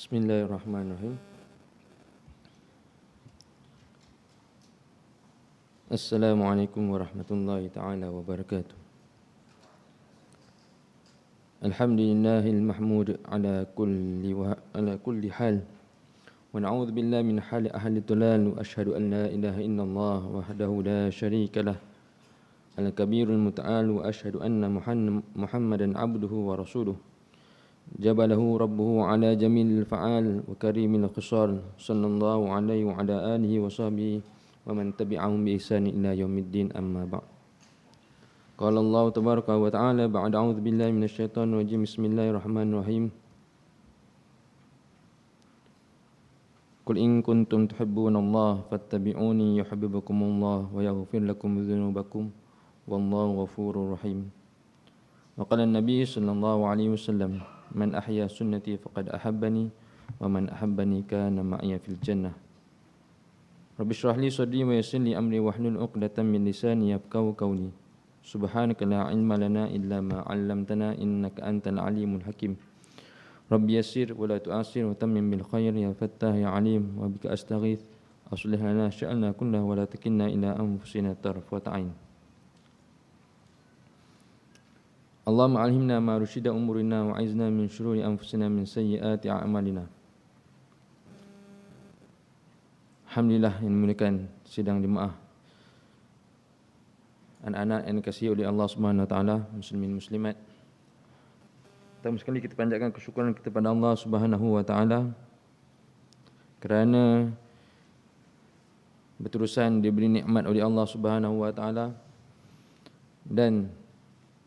Bismillahirrahmanirrahim. Assalamualaikum warahmatullahi ta'ala wabarakatuh. Alhamdulillahil mahmud ala kulli hal. Wa na'udzu billahi min hali ahli dhalal wa asyhadu an la ilaha illallah wahdahu la syarika lah. Al-kabirul muta'al wa asyhadu anna Muhammadan abduhu wa rasuluh. Jabalahu rabbuhu ala jamil fa'al wa karimil khisal sallallahu alaihi wa ala alihi wa sahbihi wa man tabi'ahum bi ihsan ila yaumiddin amma ba'd. Qala Allah tabaraka wa ta'ala ba'da a'udzu billahi minasy syaithanir rajim. Bismillahirrahmanirrahim. Qul in kuntum tuhibbunallaha fattabi'uni yuhibbukumullah wa yaghfir lakum dzunubakum wallahu ghafurur rahim. Wa qala an-nabiy sallallahu alaihi wasallam man ahya sunnati faqad ahabbani wa man ahabbani kana ma'iya fil jannah. Rabbi shrah li sadri wa yassir li amri wahlul 'uqdatam min lisani yafqahu qawli. Subhanaka la ilma lana illa ma 'allamtana innaka antal alimul hakim. Rabbi yassir wa la tu'assir wa tammim bil khair ya fattah ya alim wa bika astaghith aslih lana sya'na kullahu wa la takilna ila anfusina tarfata 'ain. Allahumma alhimna ma rusyida umurina wa aizna min syururi anfusina min sayyiati a'malina. Alhamdulillah yang dimuliakan sidang jemaah, anak-anak yang dikasihi oleh Allah Subhanahu wa taala, muslimin muslimat. Pertama sekali kita panjatkan kesyukuran kita kepada Allah Subhanahu wa taala kerana berterusan diberi nikmat oleh Allah Subhanahu wa taala, dan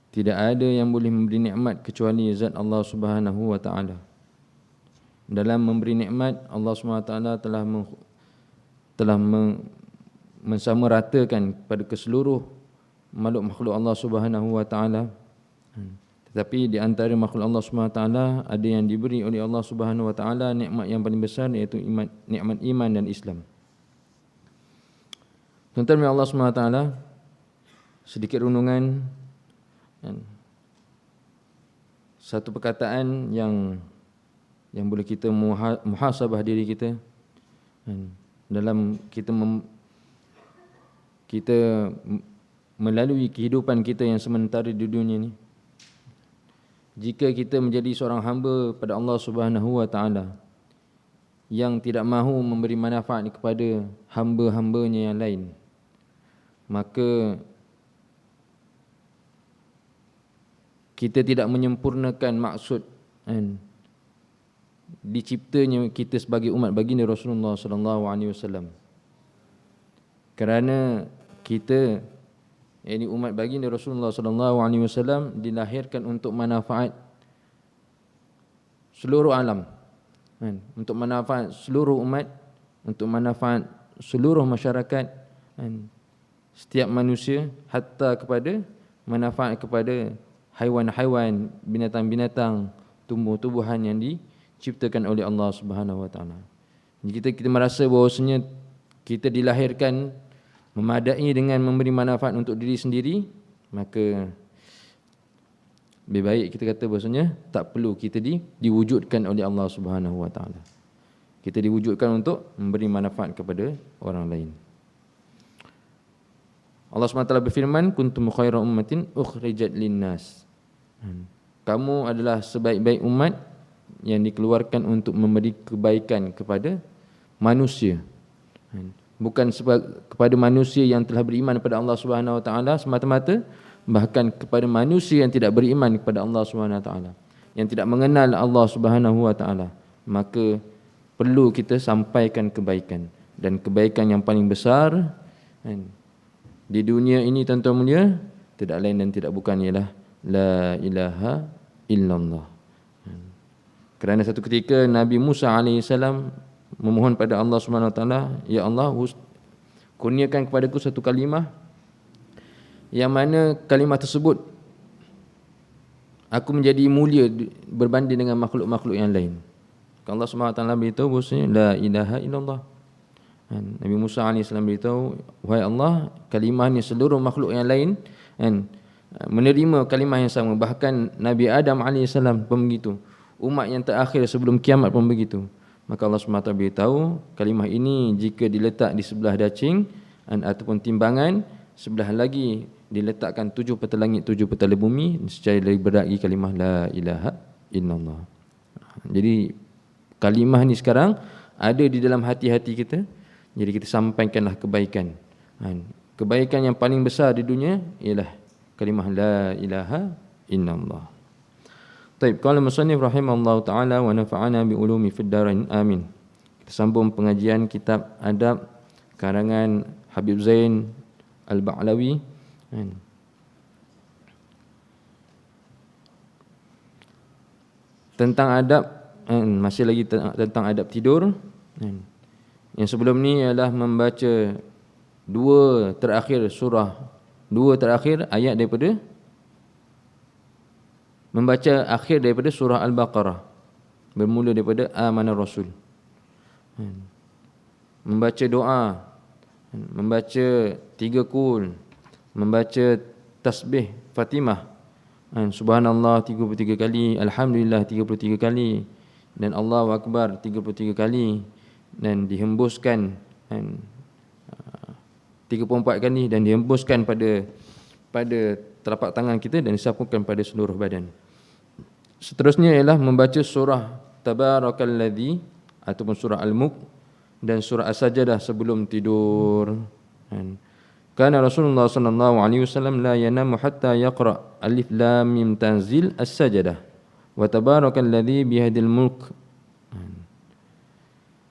tidak ada yang boleh memberi nikmat kecuali zat Allah Subhanahu wa taala. Dalam memberi nikmat, Allah Subhanahu wa taala telah mensamaratakan kepada keseluruh makhluk Allah Subhanahu wa taala. Tetapi di antara makhluk Allah Subhanahu wa taala ada yang diberi oleh Allah Subhanahu wa taala nikmat yang paling besar, iaitu nikmat iman dan Islam. Tuan-tuan Allah Subhanahu wa taala, sedikit renungan satu perkataan yang boleh kita muhasabah diri kita dalam kita melalui kehidupan kita yang sementara di dunia ini. Jika kita menjadi seorang hamba pada Allah Subhanahu wa taala yang tidak mahu memberi manfaat kepada hamba-hambanya yang lain, maka kita tidak menyempurnakan maksud diciptanya kita sebagai umat baginda Rasulullah sallallahu alaihi wasallam. Kerana kita, yakni umat baginda Rasulullah sallallahu alaihi wasallam, dilahirkan untuk manfaat seluruh alam, untuk manfaat seluruh umat, untuk manfaat seluruh masyarakat, setiap manusia, hatta kepada manfaat kepada haiwan-haiwan, binatang-binatang, tumbuh-tumbuhan yang diciptakan oleh Allah Subhanahu wa taala. Jadi kita merasa bahawasanya kita dilahirkan memadai dengan memberi manfaat untuk diri sendiri, maka lebih baik kita kata bahawasanya tak perlu kita diwujudkan oleh Allah Subhanahu wa taala. Kita diwujudkan untuk memberi manfaat kepada orang lain. Allah SWT berfirman, kuntum khairu ummatin ukhrijat linnas. Kamu adalah sebaik-baik umat yang dikeluarkan untuk memberi kebaikan kepada manusia. Bukan kepada manusia yang telah beriman kepada Allah Subhanahu wa taala semata-mata, bahkan kepada manusia yang tidak beriman kepada Allah Subhanahu wa taala, yang tidak mengenal Allah Subhanahu wa taala. Maka perlu kita sampaikan kebaikan, dan kebaikan yang paling besar di dunia ini, tuan-tuan mulia, tidak lain dan tidak bukan ialah la ilaha illallah. Kerana satu ketika Nabi Musa AS memohon pada Allah SWT, ya Allah, kurniakan kepadaku satu kalimah yang mana kalimah tersebut aku menjadi mulia berbanding dengan makhluk-makhluk yang lain. Allah SWT beritahu bahawasanya la ilaha illallah. Nabi Musa AS beritahu, wahai Allah, kalimah ni seluruh makhluk yang lain menerima kalimah yang sama. Bahkan Nabi Adam AS pun begitu. umat yang terakhir sebelum kiamat pun begitu. Maka Allah SWT beritahu kalimah ini jika diletak di sebelah dacing ataupun timbangan, sebelah lagi diletakkan 7 peta langit, 7 peta bumi, secara lebih berat lagi kalimah la ilaha illallah. Jadi kalimah ni sekarang ada di dalam hati-hati kita. Jadi kita sampaikanlah kebaikan. Kebaikan yang paling besar di dunia ialah kalimah la ilaha illallah. Baik, qala musannif rahimahullahu taala wa nafa'ana bi ulumi fid darain amin. Kita sambung pengajian kitab adab karangan Habib Zain Al-Ba'lawi. Tentang adab, masih lagi tentang adab tidur. Yang sebelum ni ialah membaca dua terakhir ayat daripada, membaca akhir daripada surah Al-Baqarah, bermula daripada Amanar Rasul. Membaca doa, membaca 3 qul, membaca tasbih Fatimah, subhanallah 33 kali, alhamdulillah 33 kali, dan Allahu Akbar 33 kali, dan dihembuskan 34 kali, dan dihembuskan pada telapak tangan kita dan disapukan pada seluruh badan. Seterusnya ialah membaca surah Tabarakalladzi ataupun surah Al-Mulk dan surah As-Sajdah sebelum tidur. Kana Rasulullah sallallahu alaihi wasallam la yanamu hatta yaqra alif lam mim tanzil As-Sajdah wa Tabarakalladzi biyadil mulk.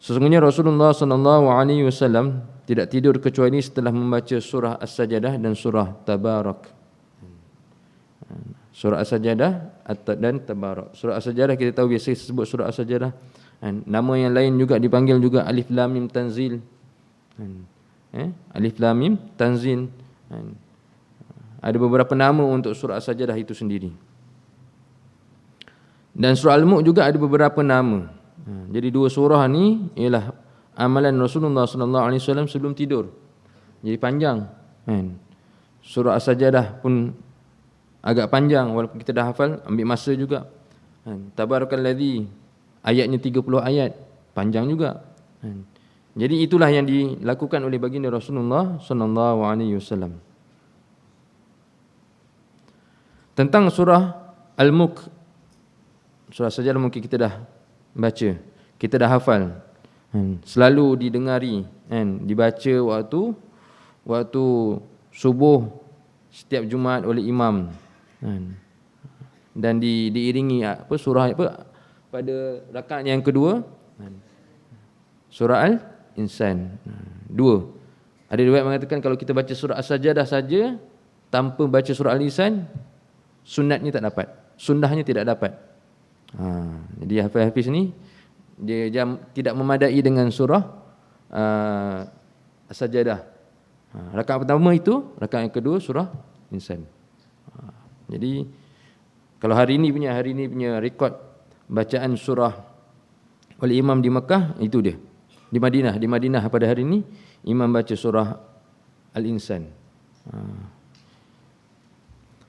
Sesungguhnya Rasulullah sallallahu alaihi wasallam tidak tidur kecuali setelah membaca surah As-Sajdah dan surah Tabarak. Surah As-Sajdah dan Tabarak. Surah As-Sajdah kita tahu biasa disebut surah As-Sajdah. Nama yang lain juga dipanggil juga Alif Lam Mim Tanzil. Alif Lam Mim Tanzil. Ada beberapa nama untuk surah As-Sajdah itu sendiri. Dan surah Al-Mulk juga ada beberapa nama. Jadi dua surah ni ialah amalan Rasulullah sallallahu alaihi wasallam sebelum tidur. Jadi panjang. Surah As-Sajdah pun agak panjang walaupun kita dah hafal, ambil masa juga. Tabarakalladzi ayatnya 30 ayat, panjang juga. Jadi itulah yang dilakukan oleh baginda Rasulullah sallallahu alaihi wasallam. Tentang surah Al-Mulk, surah As-Sajdah mungkin kita dah baca, kita dah hafal. Selalu didengari, dibaca waktu subuh setiap Jumaat oleh imam. Dan diiringi surah pada rakaat yang kedua, surah Al-Insan. Dua. Ada riwayat mengatakan kalau kita baca surah As-Sajdah saja tanpa baca surah Al-Insan, sunatnya tak dapat, sunnahnya tidak dapat. Jadi hafiz ni dia tidak memadai dengan surah As-Sajdah. Rakaat pertama itu, rakaat yang kedua surah Insan. Jadi kalau hari ini punya rekod bacaan surah oleh imam di Mekah, itu dia. Di Madinah pada hari ini imam baca surah Al-Insan.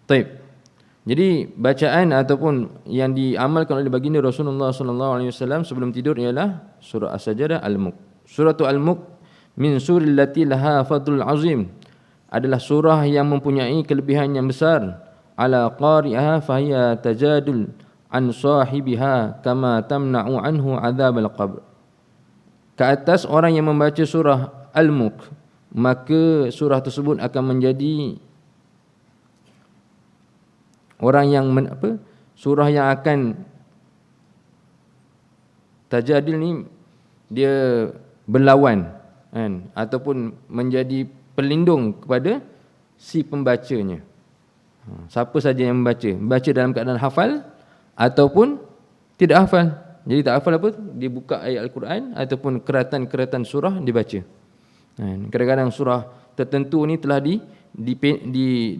Taib. Jadi bacaan ataupun yang diamalkan oleh baginda Rasulullah sallallahu alaihi wasallam sebelum tidur ialah surah As-Sajdah, Al-Mulk. Suratul Al-Mulk min suril lati laha fadlul azim, adalah surah yang mempunyai kelebihan yang besar. Ala qari'aha fahiya tajadul an sahibiha kama tamna'u anhu adzabal qabr. Ke atas orang yang membaca surah Al-Mulk, maka surah tersebut akan menjadi orang yang surah yang akan tajadil ni, dia berlawan ataupun menjadi pelindung kepada si pembacanya. Siapa saja yang membaca dalam keadaan hafal ataupun tidak hafal. Jadi tak hafal dia buka ayat Al-Quran ataupun keratan-keratan surah dibaca. Kadang-kadang surah tertentu ni telah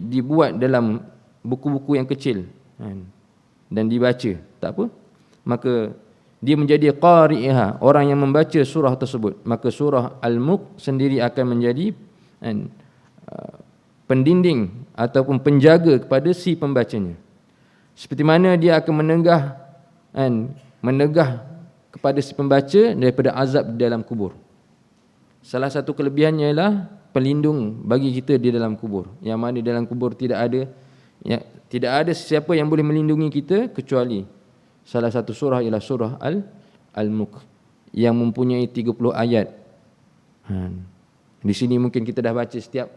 dibuat dalam buku-buku yang kecil dan dibaca, tak apa, maka dia menjadi qari'ah, orang yang membaca surah tersebut. Maka surah Al-Mulk sendiri akan menjadi pendinding ataupun penjaga kepada si pembacanya. Seperti mana dia akan menenggah kan, menegah kepada si pembaca daripada azab di dalam kubur. Salah satu kelebihannya ialah pelindung bagi kita di dalam kubur. Yang mana di dalam kubur tidak ada sesiapa yang boleh melindungi kita kecuali salah satu surah ialah surah Al-Mulk yang mempunyai 30 ayat. Di sini mungkin kita dah baca setiap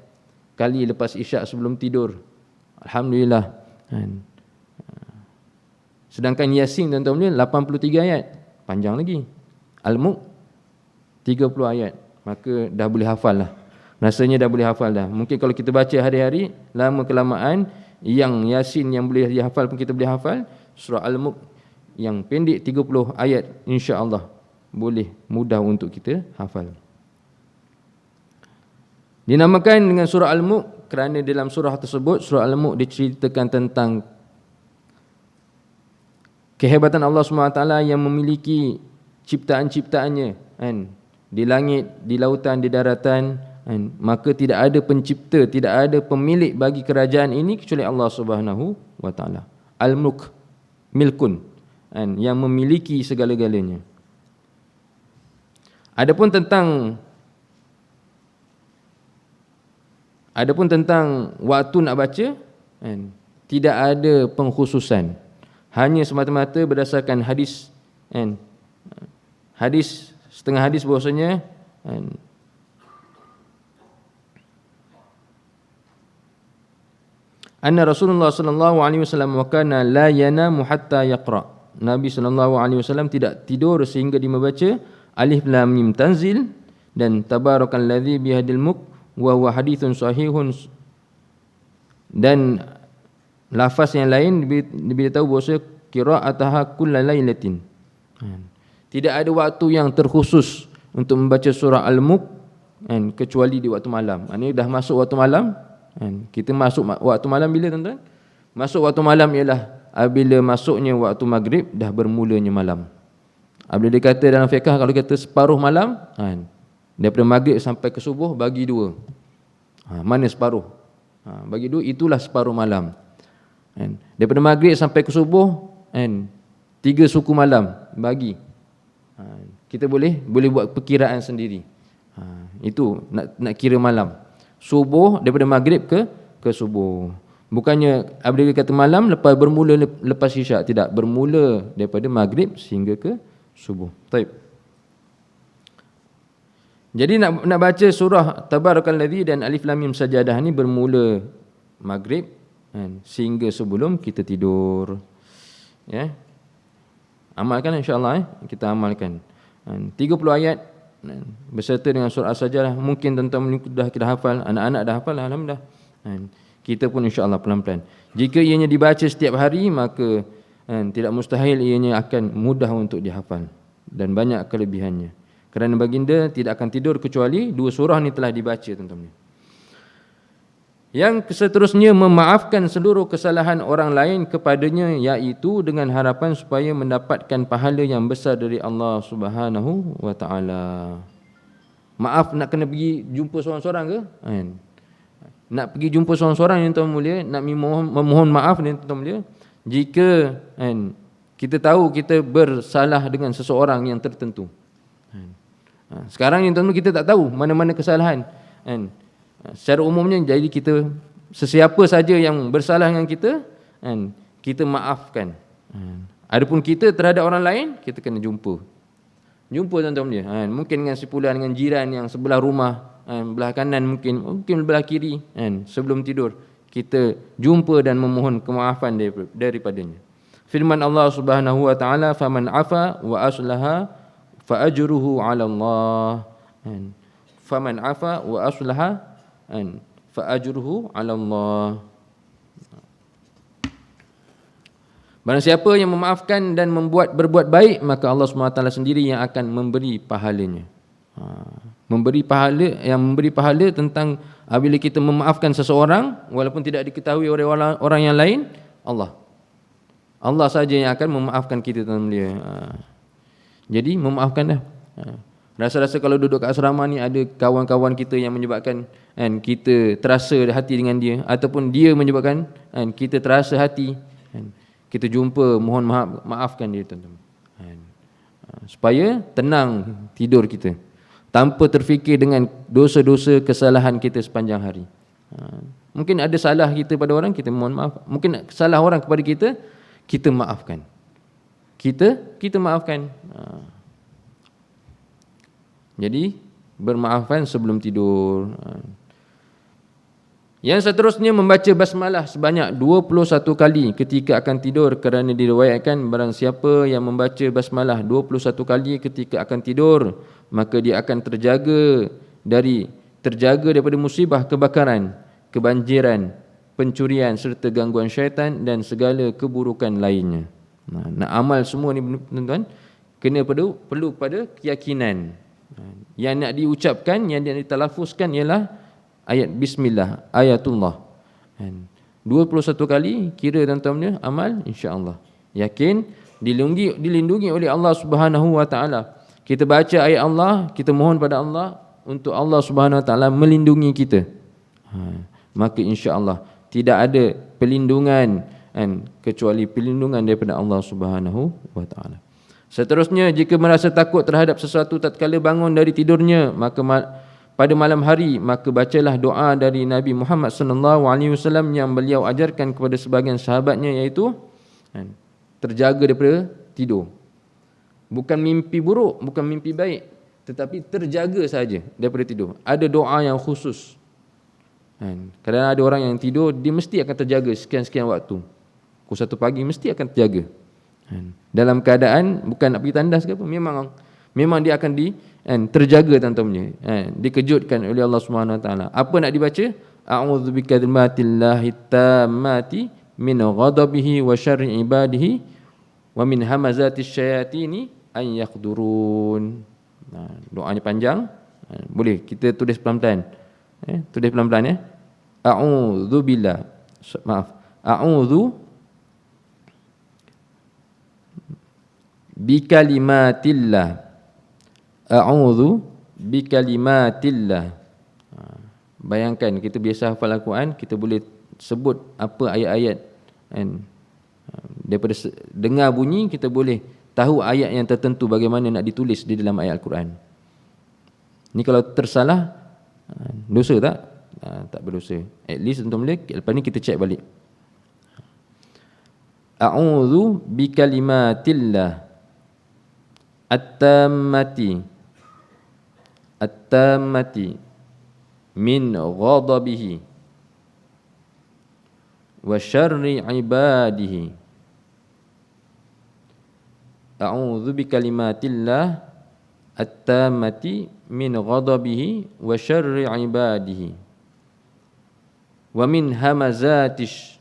kali lepas isyak sebelum tidur. Alhamdulillah. Sedangkan Yasin tuan-tuan boleh 83 ayat. Panjang lagi. Al-Mulk 30 ayat. Maka dah boleh hafal lah. Rasanya dah boleh hafal dah. Mungkin kalau kita baca hari-hari, lama kelamaan, yang Yasin yang boleh dihafal pun kita boleh hafal. Surah Al-Mulk yang pendek 30 ayat, insya-Allah boleh mudah untuk kita hafal. Dinamakan dengan surah Al-Mulk kerana dalam surah tersebut, surah Al-Mulk diceritakan tentang kehebatan Allah SWT yang memiliki ciptaan-ciptaannya, kan? Di langit, di lautan, di daratan, kan? Maka tidak ada pencipta, tidak ada pemilik bagi kerajaan ini kecuali Allah Subhanahu wa taala. Al-Mulk, milkun, kan? Yang memiliki segala-galanya. Adapun tentang waktu nak baca, kan, tidak ada pengkhususan. Hanya semata-mata berdasarkan hadis, kan, setengah hadis bahwasanya, kan, anna Rasulullah sallallahu alaihi wasallam wa kana la yanamu hatta yaqra. Nabi sallallahu alaihi wasallam tidak tidur sehingga dia membaca Alif Lam Mim Tanzil dan Tabarakalladzi biyadil mulk wa huwa hadithun sahihun, dan lafaz yang lain diberitahu bahawa qira'ataha kullalailatin. Tidak ada waktu yang terkhusus untuk membaca surah Al-Mulk, kan, kecuali di waktu malam. Ini dah masuk waktu malam, kan. Kita masuk waktu malam bila tuan-tuan? Masuk waktu malam ialah apabila masuknya waktu maghrib, dah bermulanya malam. Apabila dia kata dalam fiqh, kalau kata separuh malam, kan, daripada maghrib sampai ke subuh bagi 2. Mana separuh? Bagi 2, itulah separuh malam. Kan? Daripada maghrib sampai ke subuh, kan, 3 suku malam bagi. Kita boleh buat perkiraan sendiri. Itu nak kira malam. Subuh daripada maghrib ke subuh. Bukannya apabila kata malam bermula lepas isyak, tidak, bermula daripada maghrib sehingga ke subuh. Baik. Jadi nak baca surah Tabarakalladzi dan Alif Lam Mim Sajadah ni bermula maghrib, kan, sehingga sebelum kita tidur. Ya. Amalkan insya-Allah, kita amalkan. 30 ayat, beserta dengan surah As-Sajadah. Mungkin tuan-tuan dah kita hafal, anak-anak dah hafal, alhamdulillah. Kita pun insya-Allah pelan-pelan. Jika ianya dibaca setiap hari, maka tidak mustahil ianya akan mudah untuk dihafal dan banyak kelebihannya. Kerana baginda tidak akan tidur kecuali 2 surah ni telah dibaca, tuan-tuan. Yang seterusnya, memaafkan seluruh kesalahan orang lain kepadanya, iaitu dengan harapan supaya mendapatkan pahala yang besar dari Allah Subhanahu wa taala. Maaf nak kena pergi jumpa seorang-seorang ke? Nak pergi jumpa seorang-seorang yang tuan mulia, nak memohon maaf ni tuan mulia, jika kita tahu kita bersalah dengan seseorang yang tertentu. Sekarang ni tuan kita tak tahu mana-mana kesalahan. Secara umumnya, jadi kita, sesiapa saja yang bersalah dengan kita, kita maafkan. Adapun kita terhadap orang lain, kita kena jumpa tuan-tuan dia. Mungkin dengan sepulan, dengan jiran yang sebelah rumah, belah kanan, mungkin belah kiri, sebelum tidur kita jumpa dan memohon kemaafan daripadanya. Firman Allah Subhanahu wa taala, faman afa wa aslaha fa ajruhu 'ala Allah. Faman afa wa aslaha fa ajruhu 'ala Allah. Barang siapa yang memaafkan dan berbuat baik, maka Allah SWT sendiri yang akan memberi pahalanya. Memberi pahala tentang apabila kita memaafkan seseorang walaupun tidak diketahui oleh orang yang lain, Allah saja yang akan memaafkan kita, tuan dia. Jadi memaafkan dah. Rasa-rasa kalau duduk kat asrama ni ada kawan-kawan kita yang menyebabkan kita terasa hati dengan dia, ataupun dia menyebabkan kita terasa hati, kita jumpa, mohon maafkan dia tuan-tuan. Supaya tenang tidur kita, tanpa terfikir dengan dosa-dosa kesalahan kita sepanjang hari. Mungkin ada salah kita pada orang, kita mohon maaf. Mungkin salah orang kepada kita, kita maafkan. Kita maafkan. Jadi bermaafkan sebelum tidur. Yang seterusnya membaca basmalah sebanyak 21 kali ketika akan tidur, kerana diriwayatkan barang siapa yang membaca basmalah 21 kali ketika akan tidur, maka dia akan terjaga daripada musibah kebakaran, kebanjiran, pencurian serta gangguan syaitan dan segala keburukan lainnya. Nak amal semua ni tuan-tuan kena perlu pada keyakinan. Yang nak diucapkan, yang nak ditalaffuzkan ialah ayat bismillah, ayatullah. 21 kali kira tuan-tuan amal, insya-Allah. Yakin dilindungi oleh Allah Subhanahu wa taala. Kita baca ayat Allah, kita mohon pada Allah untuk Allah Subhanahu wa taala melindungi kita. Maka insya-Allah tidak ada perlindungan kecuali perlindungan daripada Allah Subhanahu wa taala. Seterusnya, jika merasa takut terhadap sesuatu tatkala bangun dari tidurnya, maka pada malam hari, maka bacalah doa dari Nabi Muhammad SAW yang beliau ajarkan kepada sebahagian sahabatnya, iaitu terjaga daripada tidur. Bukan mimpi buruk, bukan mimpi baik, tetapi terjaga saja daripada tidur. Ada doa yang khusus. Kadang ada orang yang tidur, dia mesti akan terjaga sekian-sekian waktu. Pukul 1 pagi mesti akan terjaga. Dalam keadaan bukan nak pergi tandas ke apa, memang dia akan terjaga tuan-tuan. Dikejutkan oleh Allah Subhanahu wa taala. Apa nak dibaca? A'udzu bikalimatillahi tammati min ghadabihi wa syarri ibadihi wa min hamazatis syayatini an yaqdurun. Doanya panjang. Boleh kita tulis pelan-pelan. Tulis pelan-pelan ya. A'udzu bikalimatillah. A'udzu bikalimatillah. Bayangkan kita biasa hafal Al-Quran, kita boleh sebut apa ayat-ayat daripada dengar bunyi, kita boleh tahu ayat yang tertentu bagaimana nak ditulis di dalam ayat Al-Quran. Ni kalau tersalah, dosa tak? Tak berdosa. At least untuk boleh, lepas ni kita check balik. A'udzu bikalimatillah at-tammati min ghadabihi wa syarri ibadihi. A'udzu bikalimatillah at-tammati min ghadabihi wa syarri ibadihi wa min hamazatish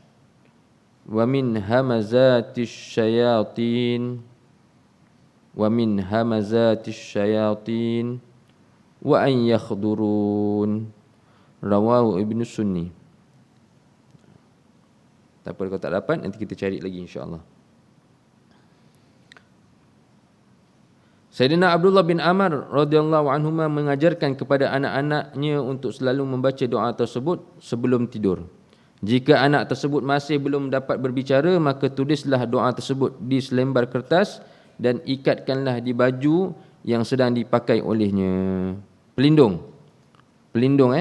syayatin wa min hamazatis syayatin wa an yakhdurun. Rawahu Ibnu Sunni. Tak apa, kalau tak dapat nanti kita cari lagi insya-Allah. Sayyidina Abdullah bin Amr radhiyallahu anhuma mengajarkan kepada anak-anaknya untuk selalu membaca doa tersebut sebelum tidur. Jika anak tersebut masih belum dapat berbicara, maka tulislah doa tersebut di selembar kertas dan ikatkanlah di baju yang sedang dipakai olehnya. Pelindung. Pelindung.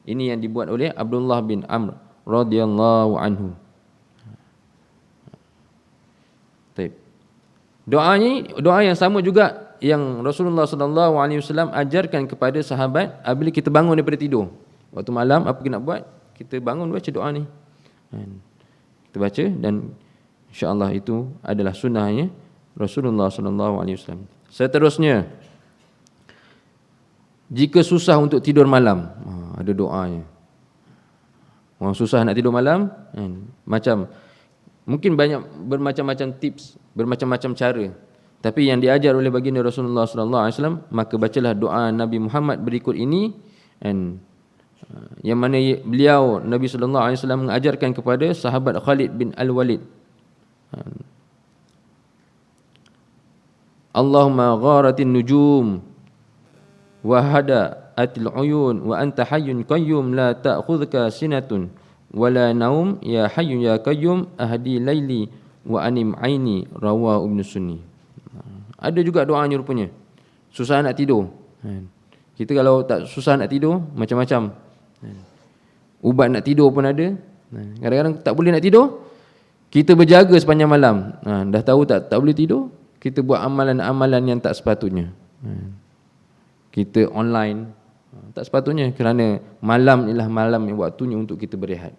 Ini yang dibuat oleh Abdullah bin Amr radhiyallahu anhu. Baik. Doa yang sama juga yang Rasulullah sallallahu alaihi wasallam ajarkan kepada sahabat apabila kita bangun daripada tidur. Waktu malam apa kita nak buat? Kita bangun baca doa ni. Kita baca dan insya-Allah itu adalah sunnahnya Rasulullah sallallahu alaihi wasallam. Seterusnya, jika susah untuk tidur malam, ada doanya. Orang susah nak tidur malam, macam mungkin banyak bermacam-macam tips, bermacam-macam cara. Tapi yang diajar oleh baginda Rasulullah sallallahu alaihi wasallam, maka bacalah doa Nabi Muhammad berikut ini, yang mana beliau Nabi sallallahu alaihi wasallam mengajarkan kepada sahabat Khalid bin Al-Walid. Allahumma gharatin nujum wa hada'atil uyun wa anta hayyun qayyum la ta'khudhuka sinatun wala naum ya hayyu ya qayyum ahdi laili wa anim aini rawahu Ibn Sunni. Ada juga doanya rupanya. Susah nak tidur. Kita kalau tak susah nak tidur, macam-macam. Ubat nak tidur pun ada. Kadang-kadang tak boleh nak tidur, kita berjaga sepanjang malam. Dah tahu tak boleh tidur, kita buat amalan-amalan yang tak sepatutnya. Kita online, tak sepatutnya, kerana malam inilah malam yang waktunya untuk kita berehat.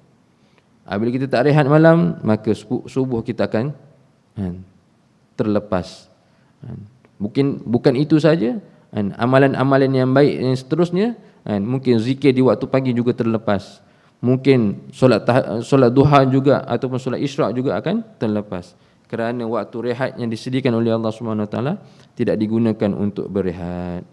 Bila kita tak rehat malam, maka subuh kita akan terlepas. Bukan itu saja, amalan-amalan yang baik yang seterusnya, mungkin zikir di waktu pagi juga terlepas. Mungkin solat duha juga ataupun solat isyraq juga akan terlepas, kerana waktu rehat yang disediakan oleh Allah Subhanahu Wa Taala tidak digunakan untuk berehat.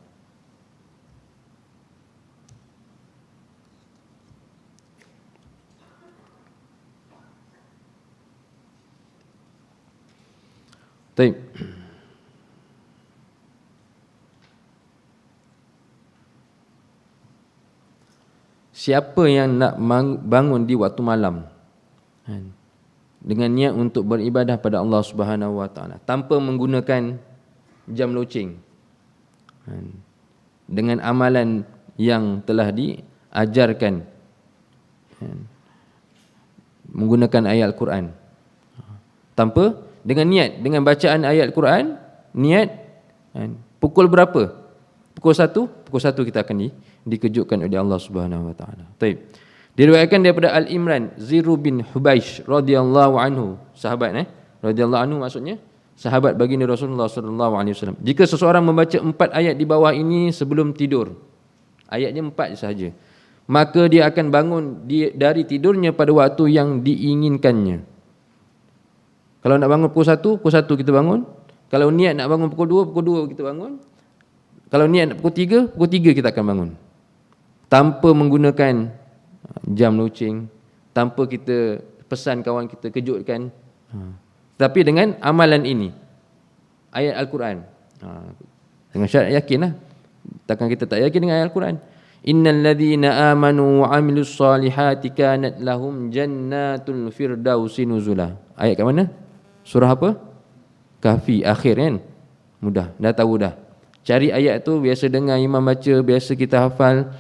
Baik. Siapa yang nak bangun di waktu malam dengan niat untuk beribadah pada Allah Subhanahu Wa Taala tanpa menggunakan jam loceng, dengan amalan yang telah diajarkan, menggunakan ayat Al-Quran, tanpa dengan niat, dengan bacaan ayat Al-Quran, niat pukul berapa? Pukul 1 kita akan dikejutkan oleh Allah Subhanahu Wa Taala. Baik. Diriwayatkan daripada Al-Imran Ziru bin Hubaish radhiyallahu anhu, sahabat radhiyallahu anhu maksudnya sahabat baginda Rasulullah sallallahu alaihi wasallam. Jika seseorang membaca 4 ayat di bawah ini sebelum tidur, ayatnya 4 sahaja, maka dia akan bangun dari tidurnya pada waktu yang diinginkannya. Kalau nak bangun pukul 1 kita bangun. Kalau niat nak bangun pukul 2 kita bangun. Kalau niat pukul 3 kita akan bangun. Tanpa menggunakan jam loceng, tanpa kita pesan kawan kita, kejutkan. Tapi dengan amalan ini, ayat Al-Quran. Dengan syarat yakinlah. Takkan kita tak yakin dengan ayat Al-Quran. Innal ladzina amanu wa amilus solihati kanat lahum jannatul firdausi nuzula. Ayat kat mana? Surah apa? Kahfi akhir kan? Mudah, dah tahu dah. Cari ayat tu, biasa dengar imam baca, biasa kita hafal,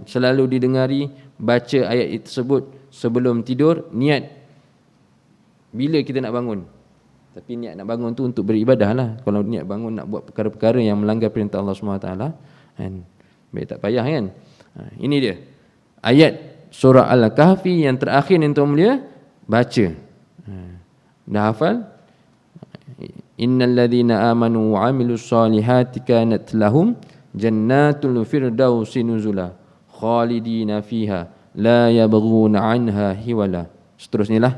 selalu didengari, baca ayat tersebut sebelum tidur, niat bila kita nak bangun. Tapi niat nak bangun tu untuk beribadah lah. Kalau niat bangun nak buat perkara-perkara yang melanggar perintah Allah SWT, baik tak payah kan. Ini dia ayat surah Al-Kahfi yang terakhir yang tuan mulia baca. Dah hafal? Innal ladzina amanu wa amilus solihati kanat lahum jannatul firdausi nuzula khalidina fiha la yabghuna anha hiwala. Seterusnya lah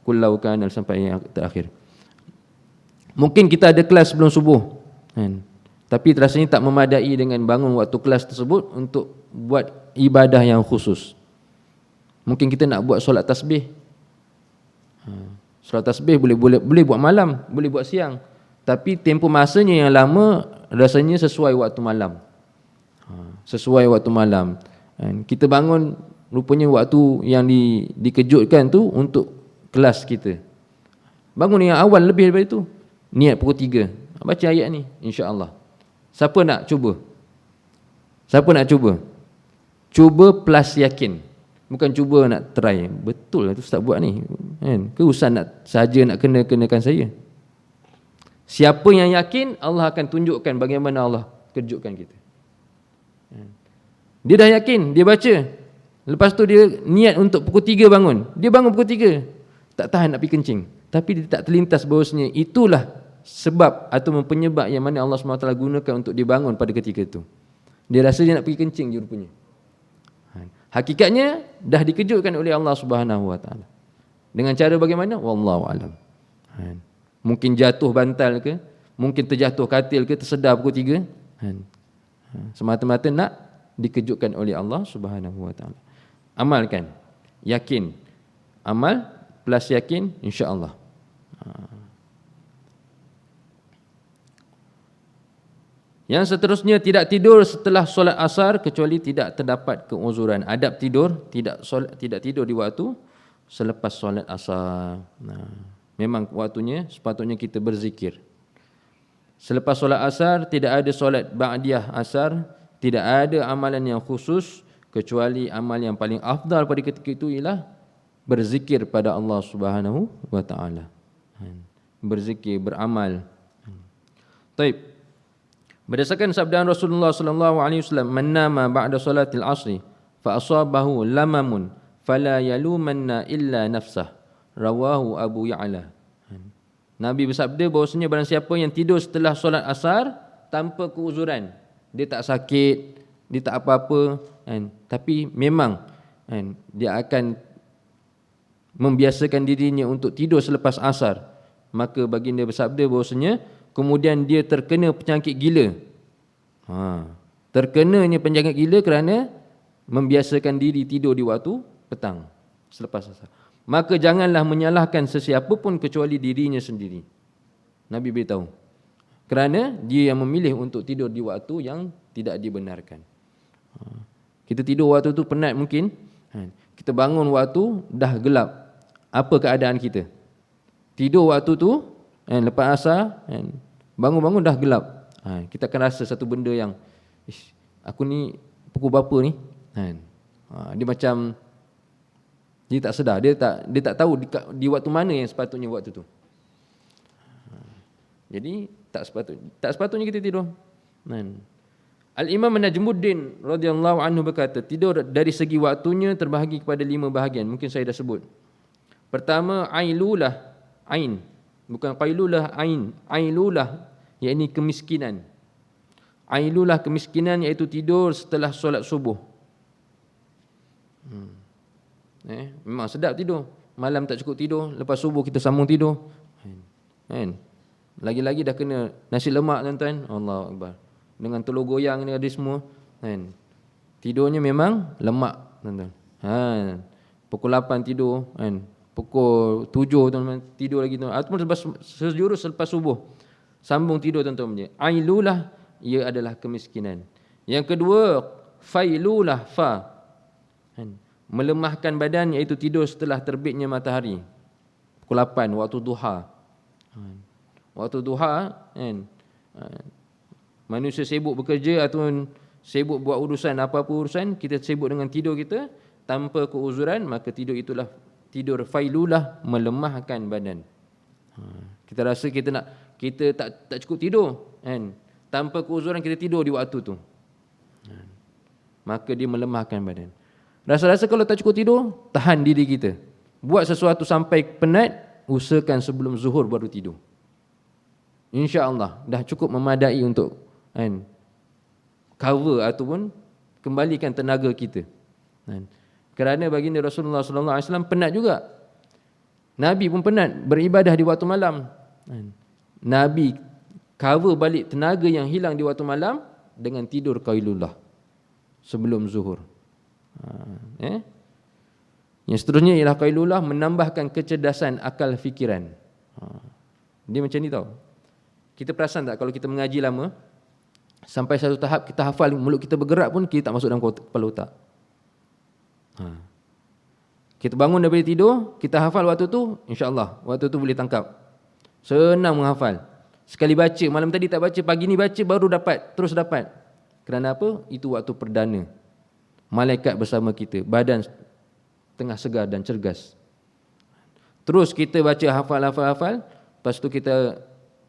kullau kana sampai yang terakhir. Mungkin kita ada kelas sebelum subuh, tapi rasanya tak memadai dengan bangun waktu kelas tersebut untuk buat ibadah yang khusus. Mungkin kita nak buat solat tasbih. Solat tasbih boleh buat malam, boleh buat siang. Tapi tempoh masanya yang lama, rasanya sesuai waktu malam. Sesuai waktu malam. Kita bangun rupanya waktu yang dikejutkan tu untuk kelas kita. Bangun yang awal lebih daripada itu. Niat pukul 3. Baca ayat ni, insya-Allah. Siapa nak cuba? Siapa nak cuba? Cuba plus yakin. Bukan cuba nak try. Betul lah tu Ustaz buat ni. Ke Ustaz nak saja nak kenakan saya? Siapa yang yakin, Allah akan tunjukkan bagaimana Allah kejutkan kita. Dia dah yakin, dia baca. Lepas tu dia niat untuk pukul 3 bangun. Dia bangun pukul 3. Tak tahan nak pergi kencing. Tapi dia tak terlintas bahawasanya itulah sebab atau penyebab yang mana Allah SWT gunakan untuk dia bangun pada ketika itu. Dia rasa dia nak pergi kencing je rupanya. Hakikatnya dah dikejutkan oleh Allah Subhanahu Wa Taala. Dengan cara bagaimana? Wallahu alam. Mungkin jatuh bantal ke, mungkin terjatuh katil ke, tersedar pukul 3. Semata-mata nak dikejutkan oleh Allah Subhanahu Wa Taala. Amalkan, yakin. Amal plus yakin, insya-Allah. Yang seterusnya, tidak tidur setelah solat asar kecuali tidak terdapat keuzuran. Adab tidur, tidak tidur di waktu selepas solat asar. Nah, memang waktunya sepatutnya kita berzikir. Selepas solat asar tidak ada solat ba'diyah asar, tidak ada amalan yang khusus kecuali amal yang paling afdal pada ketika itu ialah berzikir pada Allah Subhanahu wa taala. Berzikir, beramal. Baik. Berdasarkan sabdaan Rasulullah sallallahu alaihi wasallam, "Man nama ba'da salatil asri fa asabahu lamamun fala yalumanna illa nafsah." Rawahu Abu Ya'la. Nabi bersabda bahawasanya barang siapa yang tidur setelah solat asar tanpa keuzuran, dia tak sakit, dia tak apa-apa, tapi memang dia akan membiasakan dirinya untuk tidur selepas asar, maka baginda bersabda bahawasanya kemudian dia terkena penyakit gila. Terkenanya penyakit gila kerana membiasakan diri tidur di waktu petang selepas asar. Maka janganlah menyalahkan sesiapa pun kecuali dirinya sendiri. Nabi beritahu. Kerana dia yang memilih untuk tidur di waktu yang tidak dibenarkan. Kita tidur waktu tu penat mungkin. Kita bangun waktu dah gelap. Apa keadaan kita? Tidur waktu tu lepas asar, bangun-bangun dah gelap. Kita akan rasa satu benda yang, aku ni pukul berapa ni? Dia macam, dia tak sedar, dia tak tahu di waktu mana yang sepatutnya waktu tu. Jadi tak sepatutnya kita tidur. Al-Imam Najmuddin radhiyallahu anhu berkata, tidur dari segi waktunya terbahagi kepada 5 bahagian. Mungkin saya dah sebut. Pertama, ailulah, ain. Bukan qailulah, ain. Ailulah, iaitu kemiskinan. Ailulah kemiskinan iaitu tidur setelah solat subuh. Memang sedap tidur. Malam tak cukup tidur, lepas subuh kita sambung tidur. Lagi-lagi dah kena nasi lemak tuan-tuan. Allahu Akbar. Dengan telur goyang ni ada semua. Tidurnya memang lemak tuan-tuan. Pukul 8 tidur, pukul 7 tuan-tuan tidur lagi tuan. Ataupun sejurus selepas subuh sambung tidur tuan-tuan. Ailulah, ia adalah kemiskinan. Yang kedua, failulah, melemahkan badan iaitu tidur setelah terbitnya matahari. Pukul 8 waktu duha. Waktu duha manusia sibuk bekerja ataupun sibuk buat urusan apa-apa urusan, kita sibuk dengan tidur kita tanpa keuzuran, maka tidur itulah tidur failulah, melemahkan badan. Kita rasa kita tak cukup tidur, tanpa keuzuran kita tidur di waktu tu, maka dia melemahkan badan. Rasa-rasa kalau tak cukup tidur, tahan diri kita. Buat sesuatu sampai penat, usahakan sebelum zuhur baru tidur. InsyaAllah dah cukup memadai untuk cover ataupun kembalikan tenaga kita. Kerana baginda Rasulullah SAW penat juga. Nabi pun penat beribadah di waktu malam. Nabi cover balik tenaga yang hilang di waktu malam dengan tidur qailullah sebelum zuhur. Yang seterusnya ialah qailullah, menambahkan kecerdasan akal fikiran. Dia macam ni tau. Kita perasan tak kalau kita mengaji lama, sampai satu tahap kita hafal, mulut kita bergerak pun kita tak masuk dalam kepala otak. Kita bangun daripada tidur, kita hafal waktu tu, insya-Allah waktu tu boleh tangkap. Senang menghafal. Sekali baca, malam tadi tak baca, pagi ni baca baru dapat, terus dapat. Kerana apa? Itu waktu perdana. Malaikat bersama kita, badan tengah segar dan cergas. Terus kita baca hafal, lepas tu kita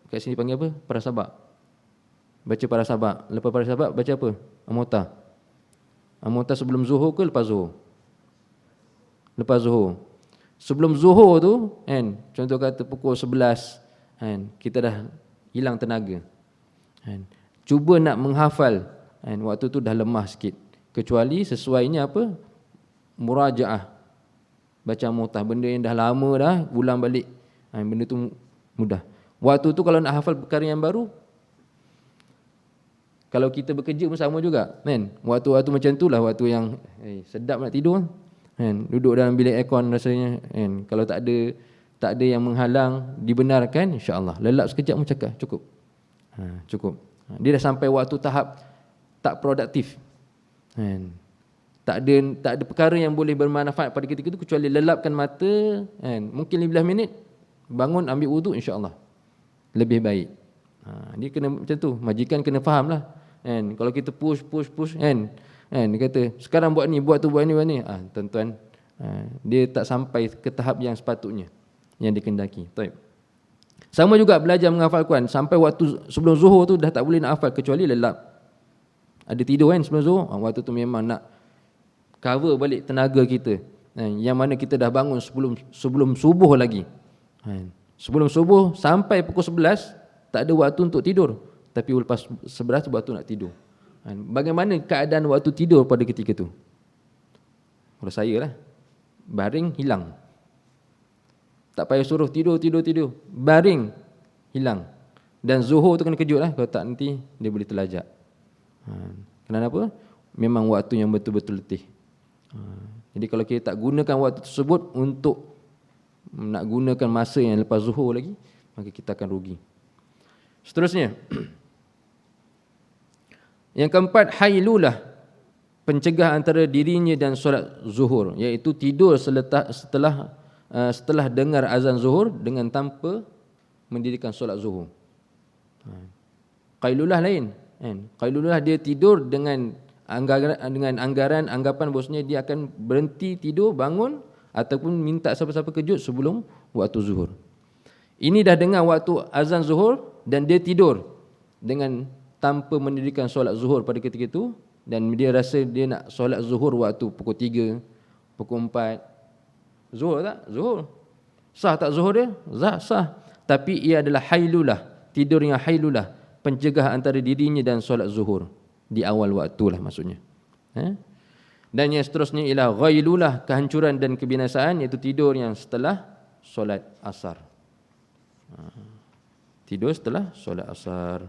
kat sini panggil apa? Parasabak. Baca parasabak. Lepas parasabak baca apa? Amota. Amota sebelum zuhur ke lepas zuhur? Lepas zuhur. Sebelum zuhur tu, contoh kata pukul 11, kita dah hilang tenaga. Cuba nak menghafal, waktu tu dah lemah sikit. Kecuali sesuainya apa? Murajaah. Baca amotah, benda yang dah lama dah, ulang balik. Benda tu mudah. Waktu tu kalau nak hafal perkara yang baru, kalau kita bekerja pun sama juga, waktu-waktu macam tu lah waktu yang sedap nak tidur, duduk dalam bilik aircon rasanya, kalau tak ada yang menghalang, dibenarkan, insya-Allah lelap sekejap pun cakap cukup. Cukup. Dia dah sampai waktu tahap tak produktif. Kan? Tak ada perkara yang boleh bermanfaat pada ketika itu kecuali lelapkan mata, kan? Mungkin 15 minit, bangun ambil wuduk, insya-Allah lebih baik. Dia kena macam tu, majikan kena fahamlah. Kan? Kalau kita push kan? Dia kata sekarang buat ni, buat tu, buat ni. Tuan-tuan, dia tak sampai ke tahap yang sepatutnya yang dikendaki. Baik. Sama juga belajar menghafal Quran, sampai waktu sebelum zuhur tu dah tak boleh nak hafal kecuali lelap. Ada tidur kan sebelum zuhur, waktu tu memang nak cover balik tenaga kita. Yang mana kita dah bangun sebelum subuh lagi. Sebelum subuh sampai pukul 11 tak ada waktu untuk tidur. Tapi lepas 11 tu waktu nak tidur. Bagaimana keadaan waktu tidur pada ketika tu? Kalau saya lah, baring hilang. Tak payah suruh tidur. Baring hilang. Dan zuhur tu kena kejut lah. Kalau tak nanti dia boleh terlajak. Kenapa? Memang waktu yang betul-betul letih. Jadi kalau kita tak gunakan waktu tersebut untuk nak gunakan masa yang lepas zuhur lagi, maka kita akan rugi. Seterusnya, yang keempat, hailulah, pencegah antara dirinya dan solat zuhur, iaitu tidur setelah dengar azan zuhur dengan tanpa mendirikan solat zuhur. Qailulah lain. Qailulah dia tidur dengan anggapan bahawasanya dia akan berhenti tidur, bangun ataupun minta siapa-siapa kejut sebelum waktu zuhur. Ini dah dengar waktu azan zuhur dan dia tidur dengan tanpa mendirikan solat zuhur pada ketika itu, dan dia rasa dia nak solat zuhur waktu pukul 3, pukul 4. Zuhur tak? Zuhur. Sah tak zuhur dia? Sah. Tapi ia adalah hailulah, tidur yang hailulah, pencegah antara dirinya dan solat zuhur di awal waktulah maksudnya. Dan yang seterusnya ialah ghailulah, kehancuran dan kebinasaan, iaitu tidur yang setelah solat asar. Tidur setelah solat asar.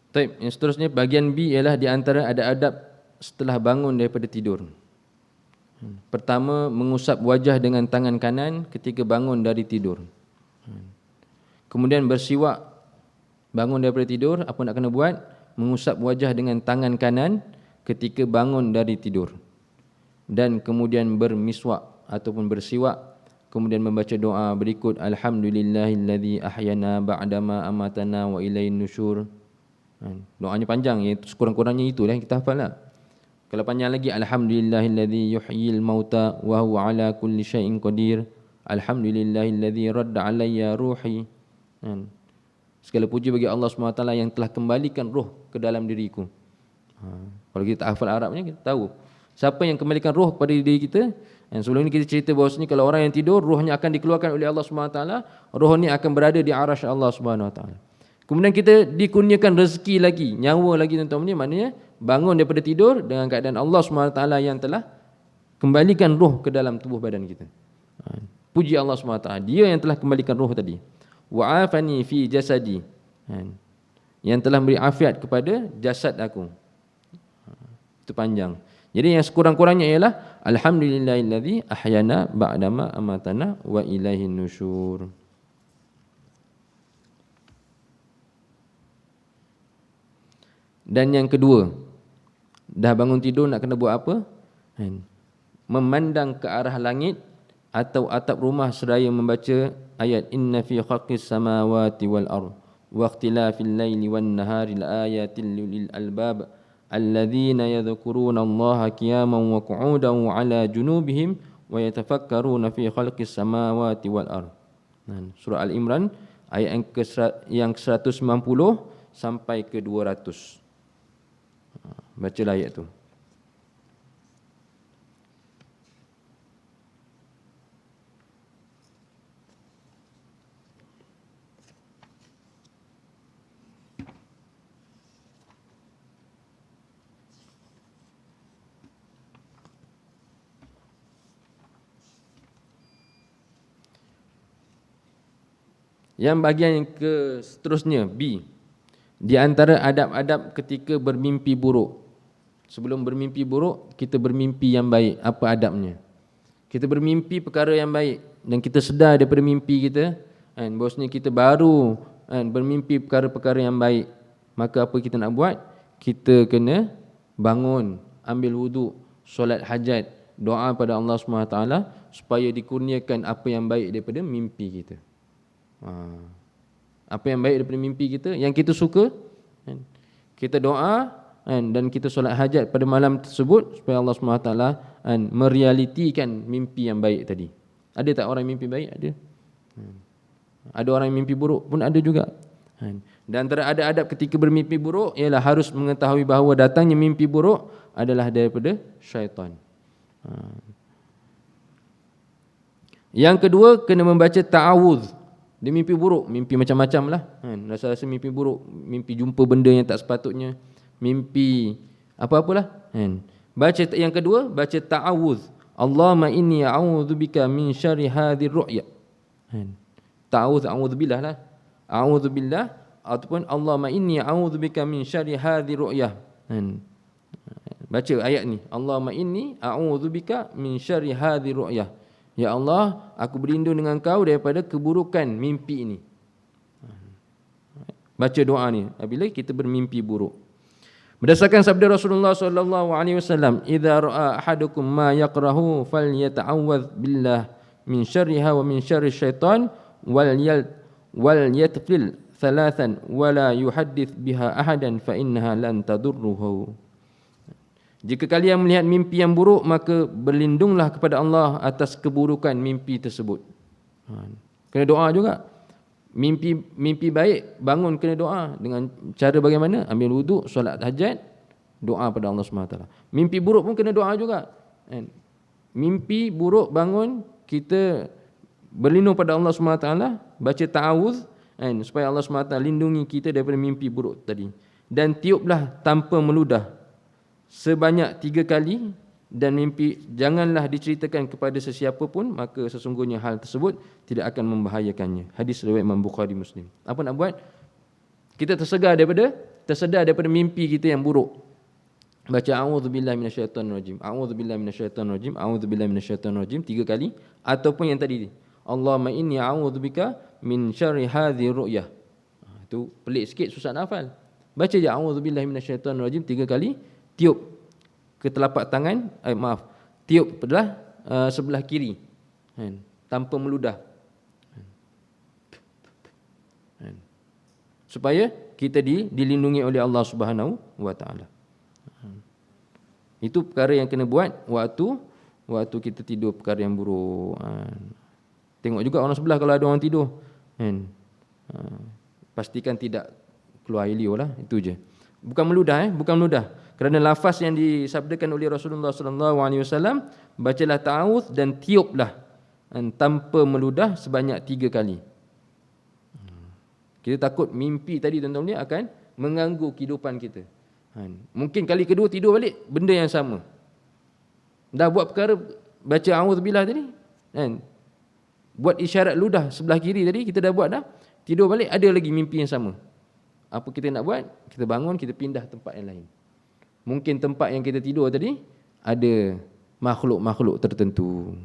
Baik, yang seterusnya bahagian B ialah di antara ada adab setelah bangun daripada tidur. Pertama, mengusap wajah dengan tangan kanan ketika bangun dari tidur. Kemudian bersiwak bangun daripada tidur, apa nak kena buat? Mengusap wajah dengan tangan kanan ketika bangun dari tidur. Dan kemudian bermiswak ataupun bersiwak, kemudian membaca doa berikut, alhamdulillahilladzi ahyana ba'dama amatana wa ilaihin nusyur. Doanya panjang, iaitu sekurang-kurangnya itulah yang kita hafal lah. Kalau panjang lagi, alhamdulillahilladzi yuhyil mauta wa huwa ala kulli syai'in qadir, alhamdulillahilladzi radda alayya ruhi. Segala puji bagi Allah SWT yang telah kembalikan roh ke dalam diriku. Kalau kita hafal Arabnya, kita tahu siapa yang kembalikan roh kepada diri kita. Dan sebelum ini kita cerita bahawasanya kalau orang yang tidur, rohnya akan dikeluarkan oleh Allah SWT. Roh ni akan berada di arasy Allah SWT. Kemudian kita dikurniakan rezeki lagi, nyawa lagi tuan-tuan. Maknanya bangun daripada tidur dengan keadaan Allah SWT yang telah kembalikan roh ke dalam tubuh badan kita. Puji Allah SWT, dia yang telah kembalikan roh tadi. Wa'afani fi jasadi, yang telah beri afiat kepada jasad aku. Itu panjang. Jadi yang sekurang-kurangnya ialah alhamdulillahilladzi ahyana ba'dama amatana wa ilaihin nusyur. Dan yang kedua, dah bangun tidur nak kena buat apa? Memandang ke arah langit atau atap rumah seraya membaca ayat inna fi khalqis samawati wal ardh wa ikhtilafil laili wan nahari laayatin lil albab alladzina yadhkuruna Allaha qiyaman wa qu'udan wa 'ala junubihim wa yatafakkaruna fi khalqis samawati wal ardh. Surah Al-Imran ayat yang ke-190 sampai ke 200. Bacalah ayat tu. Yang bahagian yang ke seterusnya B, di antara adab-adab ketika bermimpi buruk. Sebelum bermimpi buruk, kita bermimpi yang baik. Apa adabnya? Kita bermimpi perkara yang baik dan kita sedar daripada mimpi kita, kan, bahawasanya kita baru, kan, bermimpi perkara-perkara yang baik. Maka apa kita nak buat? Kita kena bangun, ambil wuduk, solat hajat, doa pada Allah SWT supaya dikurniakan apa yang baik daripada mimpi kita. Apa yang baik daripada mimpi kita, yang kita suka, kan, kita doa, kan, dan kita solat hajat pada malam tersebut supaya Allah SWT, kan, merealitikan mimpi yang baik tadi. Ada tak orang yang mimpi baik? Ada. Ada orang yang mimpi buruk pun ada juga. Dan antara ada adab ketika bermimpi buruk ialah harus mengetahui bahawa datangnya mimpi buruk adalah daripada syaitan. Yang kedua, kena membaca ta'awudz. Dia mimpi buruk, mimpi macam-macam lah, rasa-rasa mimpi buruk, mimpi jumpa benda yang tak sepatutnya, mimpi apa-apalah, Baca yang kedua, baca ta'awudz. Allahumma inni a'udzubika min syarri hadhir ru'ya. Ta'awudz, a'udzubillah lah. A'udzubillah ataupun Allahumma inni a'udzubika min syarri hadhir ru'ya. Baca ayat ni. Allahumma inni a'udzubika min syarri hadhir ru'ya. Ya Allah, aku berlindung dengan Kau daripada keburukan mimpi ini. Baca doa ni apabila kita bermimpi buruk. Berdasarkan sabda Rasulullah sallallahu alaihi wasallam, "Idza ra'a ahadukum ma yakrahu falyata'awwadz billah min syarriha wa min syarri syaitan wal yatfil thalathan wa la yuhaddits biha ahadan fa innaha lan tadurruhu." Jika kalian melihat mimpi yang buruk, maka berlindunglah kepada Allah atas keburukan mimpi tersebut. Kena doa juga. Mimpi baik, bangun kena doa. Dengan cara bagaimana? Ambil wuduk, solat hajat, doa pada Allah SWT. Mimpi buruk pun kena doa juga. Mimpi buruk bangun, kita berlindung pada Allah SWT, baca ta'awudz, supaya Allah SWT lindungi kita daripada mimpi buruk tadi. Dan tiuplah tanpa meludah sebanyak 3 kali, dan mimpi janganlah diceritakan kepada sesiapa pun, maka sesungguhnya hal tersebut tidak akan membahayakannya. Hadis riwayat Imam Bukhari Muslim. Apa nak buat? Kita tersedar daripada mimpi kita yang buruk. Baca a'udzubillahi minasyaitonirrajim, a'udzubillahi minasyaitonirrajim, a'udzubillahi minasyaitonirrajim 3 kali, ataupun yang tadi, Allahumma inni a'udzubika min syarri hadhihi ru'yah. Itu pelik sikit, susah nak hafal. Baca je a'udzubillahi minasyaitonirrajim 3 kali, tiup ke telapak tangan, tiup adalah sebelah kiri, tanpa meludah, supaya kita dilindungi oleh Allah Subhanahu wa taala. Itu perkara yang kena buat waktu kita tidur, perkara yang buruk. Tengok juga orang sebelah, kalau ada orang tidur, pastikan tidak keluar air liur lah, itu je. Bukan meludah, bukan meludah. Kerana lafaz yang disabdakan oleh Rasulullah sallallahu alaihi wasallam, bacalah ta'awudz dan tiuplah tanpa meludah sebanyak 3 kali. Kita takut mimpi tadi tuan-tuan ni akan mengganggu kehidupan kita. Mungkin kali kedua tidur balik benda yang sama. Dah buat perkara baca a'udzubillah tadi, buat isyarat ludah sebelah kiri tadi, kita dah buat dah. Tidur balik ada lagi mimpi yang sama. Apa kita nak buat? Kita bangun, kita pindah tempat yang lain. Mungkin tempat yang kita tidur tadi ada makhluk-makhluk tertentu.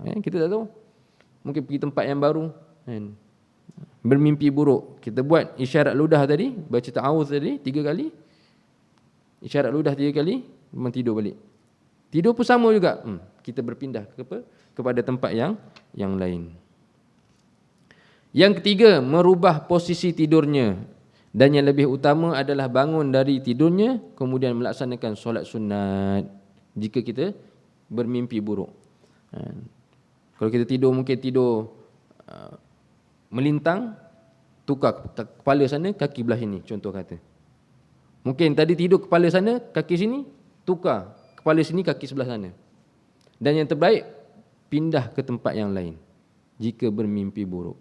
Kita tak tahu. Mungkin pergi tempat yang baru, bermimpi buruk. Kita buat isyarat ludah tadi, baca ta'awudz tadi 3 kali, isyarat ludah 3 kali, memang tidur balik. Tidur pun sama juga. Kita berpindah kepada tempat yang lain. Yang ketiga, merubah posisi tidurnya. Dan yang lebih utama adalah bangun dari tidurnya, kemudian melaksanakan solat sunat jika kita bermimpi buruk. Kalau kita tidur, mungkin tidur melintang, tukar kepala sana, kaki belah ini, contoh kata. Mungkin tadi tidur kepala sana, kaki sini, tukar kepala sini, kaki sebelah sana. Dan yang terbaik, pindah ke tempat yang lain jika bermimpi buruk.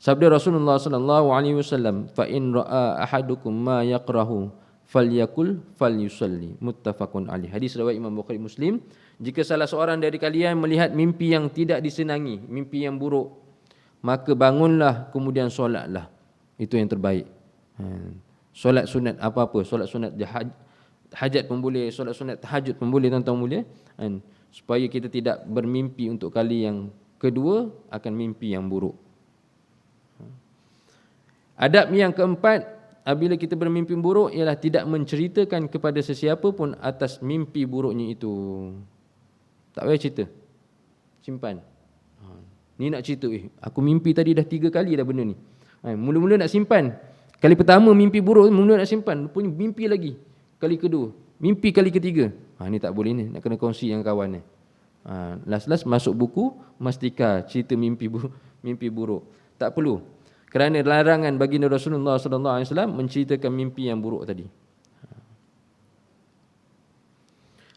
Sabda Rasulullah sallallahu alaihi wasallam, "Fa in ra'a ahadukum ma yakrahu falyakul falyusalli." Muttafaqun alaih. Hadis riwayat Imam Bukhari Muslim. Jika salah seorang dari kalian melihat mimpi yang tidak disenangi, mimpi yang buruk, maka bangunlah kemudian solatlah. Itu yang terbaik. Solat sunat apa-apa, solat sunat hajat pun boleh, solat sunat tahajud pun boleh tuan-tuan mulia, supaya kita tidak bermimpi untuk kali yang kedua akan mimpi yang buruk. Adab yang keempat, apabila kita bermimpi buruk ialah tidak menceritakan kepada sesiapa pun atas mimpi buruknya itu. Tak payah cerita, simpan. Ni nak cerita, aku mimpi tadi dah 3 kali dah benda ni. Mula-mula nak simpan. Kali pertama mimpi buruk, mula nak simpan, punya mimpi lagi. Kali kedua, mimpi kali ketiga. Ni tak boleh ni, nak kena kongsi dengan kawan ni. Last masuk buku Mastika cerita mimpi buruk. Tak perlu. Kerana larangan baginda Rasulullah sallallahu alaihi wasallam menceritakan mimpi yang buruk tadi.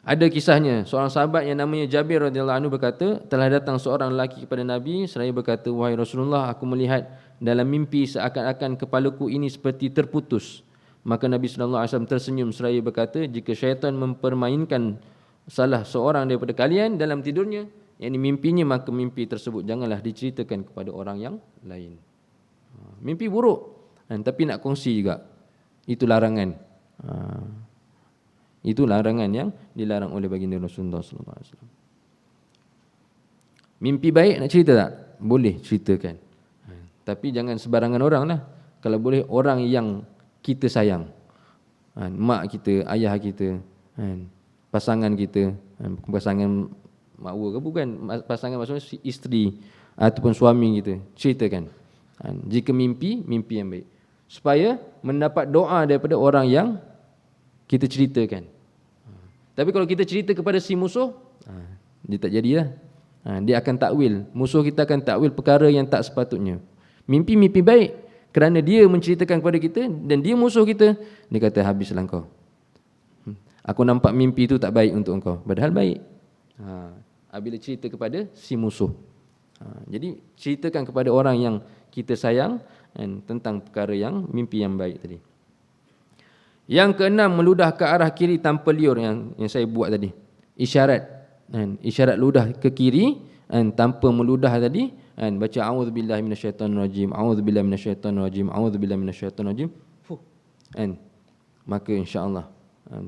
Ada kisahnya, seorang sahabat yang namanya Jabir radhiyallahu anhu berkata, telah datang seorang lelaki kepada Nabi seraya berkata, wahai Rasulullah, aku melihat dalam mimpi seakan-akan kepalaku ini seperti terputus. Maka Nabi sallallahu alaihi wasallam tersenyum seraya berkata, jika syaitan mempermainkan salah seorang daripada kalian dalam tidurnya, yakni mimpinya, maka mimpi tersebut janganlah diceritakan kepada orang yang lain. Mimpi buruk, tapi nak kongsi juga. Itu larangan. Itu larangan yang dilarang oleh baginda Rasulullah sallallahu alaihi wasallam. Mimpi baik nak cerita tak? Boleh ceritakan. Tapi jangan sebarangan orang lah. Kalau boleh orang yang kita sayang. Mak kita, ayah kita, pasangan kita, pasangan makwa ke bukan, pasangan maksudnya isteri ataupun suami kita, ceritakan. Jika mimpi yang baik, supaya mendapat doa daripada orang yang kita ceritakan. Tapi kalau kita cerita kepada si musuh, dia tak jadilah. Dia akan takwil. Musuh kita akan takwil perkara yang tak sepatutnya. Mimpi baik, kerana dia menceritakan kepada kita dan dia musuh kita, dia kata habislah kau. Aku nampak mimpi itu tak baik untuk engkau, padahal baik. Bila cerita kepada si musuh. Jadi ceritakan kepada orang yang kita sayang tentang perkara yang mimpi yang baik tadi. Yang keenam, meludah ke arah kiri tanpa liur, yang saya buat tadi. Isyarat ludah ke kiri tanpa meludah tadi, baca a'udzubillahi minasyaitonirrajim, a'udzubillahi minasyaitonirrajim, a'udzubillahi minasyaitonirrajim. Maka insya-Allah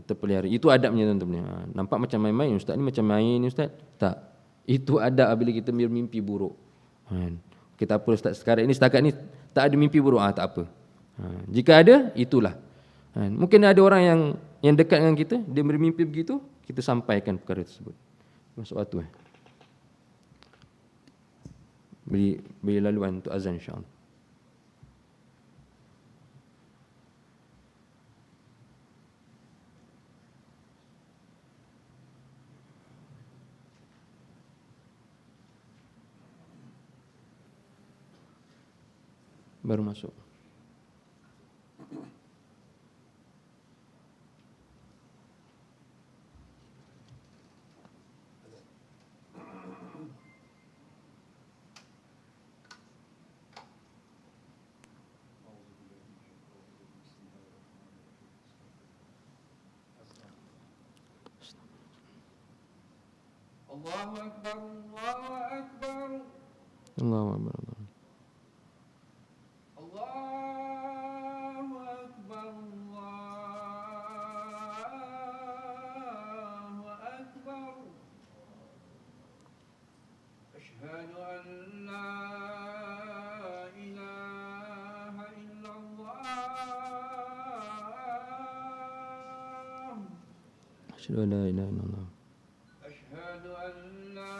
terpelihara. Itu adabnya tuan-tuan. Nampak macam main-main, ustaz ni macam main ni ustaz. Tak. Itu adab bila kita bermimpi buruk. Kita apa ustaz sekarang ini setakat ni tak ada mimpi buruk, tak apa. Jika ada, itulah. Mungkin ada orang yang dekat dengan kita, dia bermimpi begitu, kita sampaikan perkara tersebut. Masuk waktu beri laluan untuk azan insya-Allah. Baru masuk. Allahu Akbar, Allahu Akbar. Allahu Akbar. Allahu Akbar, Allahu Akbar. Asyhadu an la ilaha illallah. Asyhadu an la ilaha illallah. أشهد أن لا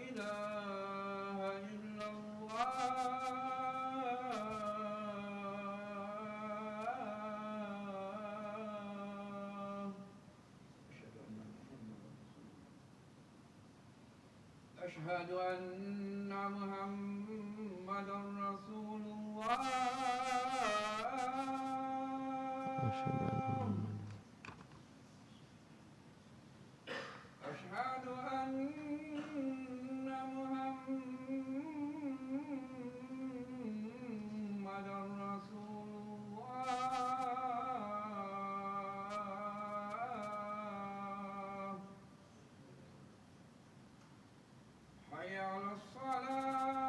إله إلا الله. أشهد أن محمدا رسول الله. Asyhadu an أشهد أن محمدا رسول الله. حي على الصلاة.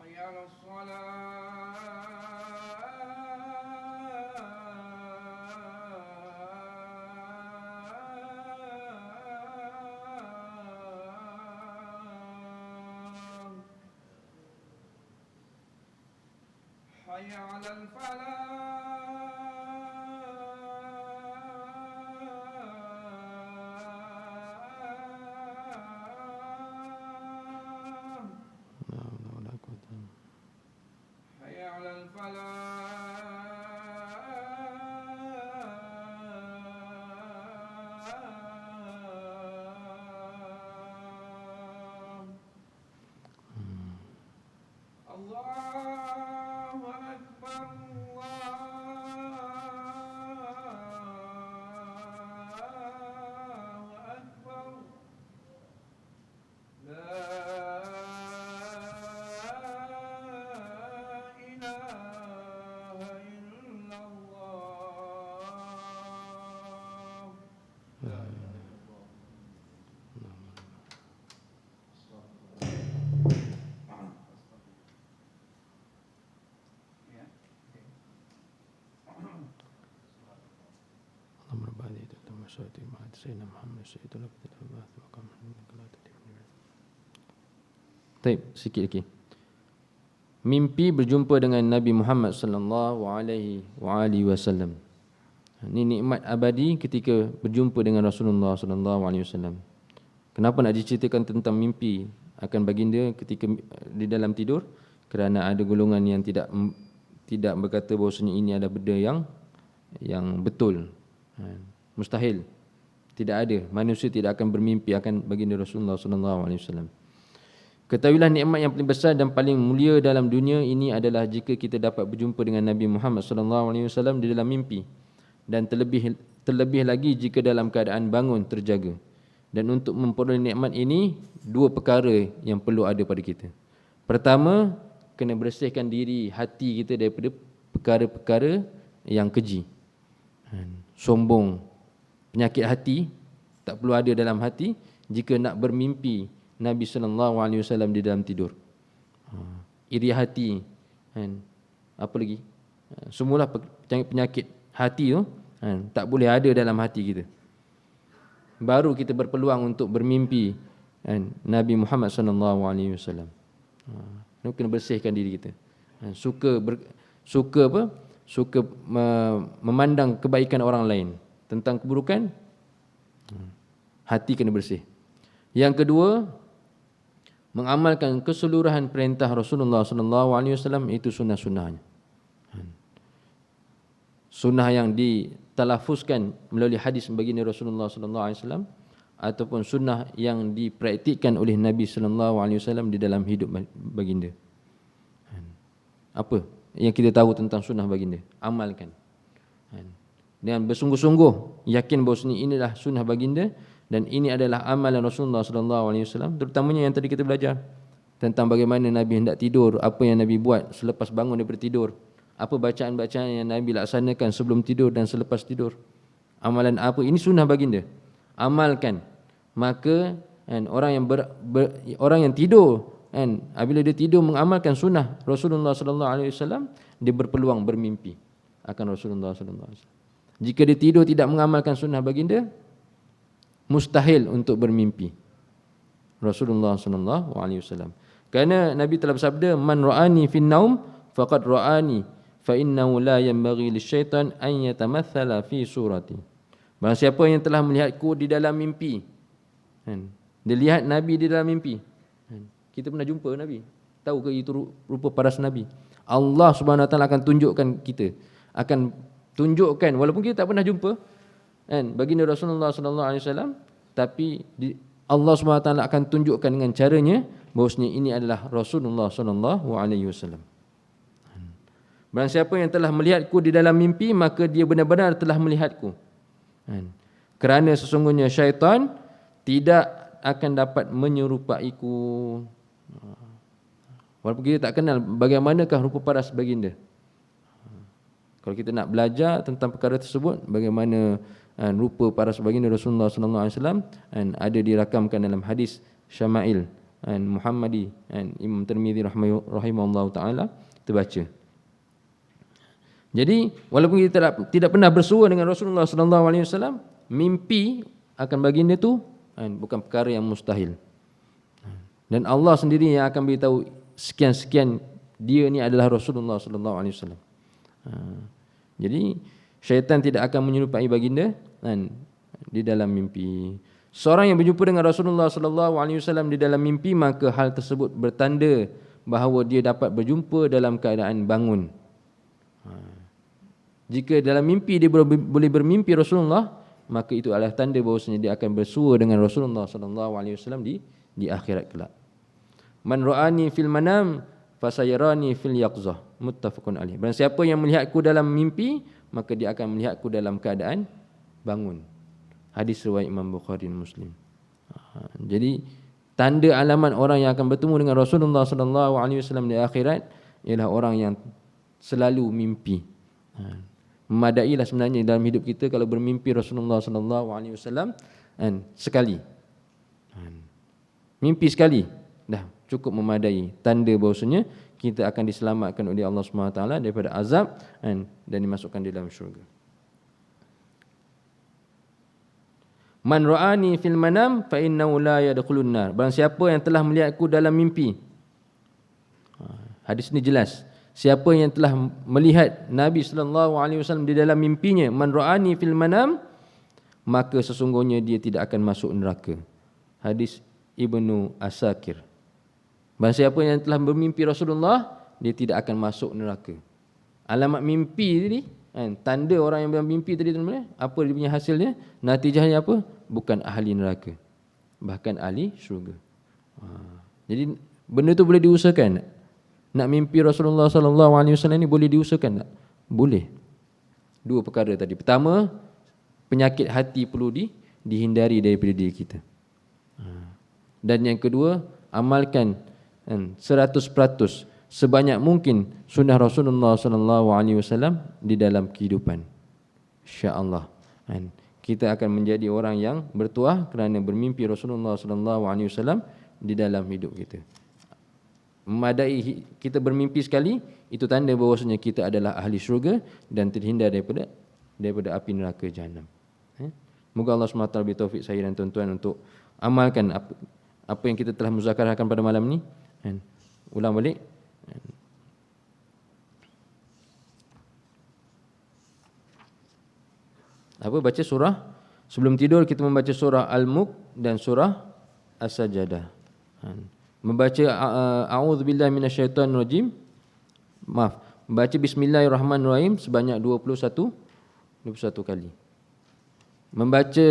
حي على الصلاة حي على الفلاح La haula wala quwwata. حي على الفلاح الله أكبر الله أكبر لا إله إلا الله لا إله إلا Allahumma rabb hadhihi at-tamma syati ma'at sayyidina Muhammad sayyidul abdillah wa kam Baik, sikit lagi. Mimpi berjumpa dengan Nabi Muhammad sallallahu alaihi wasallam. Ini nikmat abadi ketika berjumpa dengan Rasulullah sallallahu alaihi wasallam. Kenapa nak diceritakan tentang mimpi akan baginda ketika di dalam tidur? Kerana ada golongan yang tidak berkata bahawasanya ini adalah benda yang betul. Mustahil. Tidak ada. Manusia tidak akan bermimpi akan baginda Rasulullah sallallahu alaihi wasallam. Ketahuilah nikmat yang paling besar dan paling mulia dalam dunia ini adalah jika kita dapat berjumpa dengan Nabi Muhammad sallallahu alaihi wasallam di dalam mimpi, dan terlebih lagi jika dalam keadaan bangun terjaga. Dan untuk memperoleh nikmat ini, dua perkara yang perlu ada pada kita. Pertama, kena bersihkan diri hati kita daripada perkara-perkara yang keji. Sombong, penyakit hati tak perlu ada dalam hati jika nak bermimpi Nabi sallallahu alaihi wasallam di dalam tidur. Iri hati, apa lagi? Semula penyakit hati tu tak boleh ada dalam hati kita. Baru kita berpeluang untuk bermimpi Nabi Muhammad sallallahu alaihi wasallam. Kena bersihkan diri kita. Suka memandang kebaikan orang lain, tentang keburukan, hati kena bersih. Yang kedua, mengamalkan keseluruhan perintah Rasulullah sallallahu alaihi wasallam, itu sunnah-sunnahnya. Sunnah yang ditalafuzkan melalui hadis baginda Rasulullah sallallahu alaihi wasallam, ataupun sunnah yang dipraktikkan oleh Nabi sallallahu alaihi wasallam di dalam hidup baginda. Apa yang kita tahu tentang sunnah baginda? Amalkan. Dan bersungguh-sungguh yakin bahawa inilah sunnah baginda dan ini adalah amalan Rasulullah sallallahu alaihi wasallam, terutamanya yang tadi kita belajar tentang bagaimana Nabi hendak tidur, apa yang Nabi buat selepas bangun daripada tidur, apa bacaan-bacaan yang Nabi laksanakan sebelum tidur dan selepas tidur, amalan apa, ini sunnah baginda. Amalkan. Maka orang yang tidur, apabila dia tidur mengamalkan sunnah Rasulullah sallallahu alaihi wasallam, dia berpeluang bermimpi akan Rasulullah sallallahu alaihi wasallam. Jika dia tidur tidak mengamalkan sunnah baginda, mustahil untuk bermimpi Rasulullah sallallahu alaihi wasallam. Kerana Nabi telah bersabda, "Man ra'ani fin naum faqad ra'ani, fa innahu la yanbaghi lisyaitan an yatamathala fi surati." Barang siapa yang telah melihatku di dalam mimpi, dia lihat Nabi di dalam mimpi. Kita pernah jumpa Nabi, tahu ke itu rupa paras Nabi? Allah Subhanahu Wa Taala akan tunjukkan kita, akan tunjukkan walaupun kita tak pernah jumpa baginda Rasulullah sallallahu alaihi wasallam, tapi Allah Subhanahu Wa Taala akan tunjukkan dengan caranya bahawasanya ini adalah Rasulullah sallallahu alaihi wasallam. Barang siapa yang telah melihatku di dalam mimpi, maka dia benar-benar telah melihatku. Kerana sesungguhnya syaitan tidak akan dapat menyerupaiku. Walaupun kita tak kenal bagaimanakah rupa paras baginda. Kalau kita nak belajar tentang perkara tersebut, bagaimana rupa paras baginda Rasulullah sallallahu alaihi wasallam, ada dirakamkan dalam hadis Syama'il Muhammadi Imam Tirmizi rahimahullah taala terbaca. Jadi walaupun kita tidak pernah bersua dengan Rasulullah sallallahu alaihi wasallam, mimpi akan baginda tu bukan perkara yang mustahil. Dan Allah sendiri yang akan beritahu sekian-sekian dia ni adalah Rasulullah sallallahu alaihi wasallam. Jadi syaitan tidak akan menyerupai baginda di dalam mimpi. Seorang yang berjumpa dengan Rasulullah sallallahu alaihi wasallam di dalam mimpi, maka hal tersebut bertanda bahawa dia dapat berjumpa dalam keadaan bangun. Jika dalam mimpi dia boleh bermimpi Rasulullah, maka itu adalah tanda bahawasanya dia akan bersua dengan Rasulullah sallallahu alaihi wasallam di akhirat kelak. Man ra'ani fil manam fasayarani fil yaqzah, muttafaqun alaih. Barang siapa yang melihatku dalam mimpi, maka dia akan melihatku dalam keadaan bangun. Hadis riwayat Imam Bukhari dan Muslim. Jadi tanda alamat orang yang akan bertemu dengan Rasulullah sallallahu alaihi wasallam di akhirat ialah orang yang selalu mimpi. Memadailah sebenarnya dalam hidup kita kalau bermimpi Rasulullah sallallahu alaihi wasallam sekali. Mimpi sekali dah cukup memadai tanda bahawasanya kita akan diselamatkan oleh Allah Subhanahu Wa Taala daripada azab dan dimasukkan di dalam syurga. Man ra'ani fil manam fa innahu la yadkhulun nar. Barang siapa yang telah melihatku dalam mimpi. Hadis ini jelas. Siapa yang telah melihat Nabi sallallahu alaihi wasallam di dalam mimpinya, man ra'ani fil manam, maka sesungguhnya dia tidak akan masuk neraka. Hadis Ibnu Asakir. Barang siapa yang telah bermimpi Rasulullah, dia tidak akan masuk neraka. Alamat mimpi tadi, tanda orang yang bermimpi tadi teman-teman, apa dia punya hasilnya? Natijahnya apa? Bukan ahli neraka, bahkan ahli syurga. Jadi benda tu boleh diusahakan. Nak mimpi Rasulullah sallallahu alaihi wasallam ni boleh diusahakan tak? Boleh. Dua perkara tadi. Pertama, penyakit hati perlu dihindari daripada diri kita. Dan yang kedua, amalkan 100% sebanyak mungkin sunnah Rasulullah sallallahu alaihi wasallam di dalam kehidupan. Insya-Allah. Kita akan menjadi orang yang bertuah kerana bermimpi Rasulullah sallallahu alaihi wasallam di dalam hidup kita. Memadai kita bermimpi sekali, itu tanda bahawasanya kita adalah ahli syurga dan terhindar daripada api neraka Jahannam. Moga Allah SWT beri taufik saya dan tuan-tuan untuk amalkan apa yang kita telah muzakarahkan pada malam ni. Ulang balik. Baca surah. Sebelum tidur kita membaca surah Al-Mulk dan surah As-Sajdah. Membaca a'udzubillahi minasyaitonir rajim. Membaca bismillahirrahmanirrahim sebanyak 21 kali. Membaca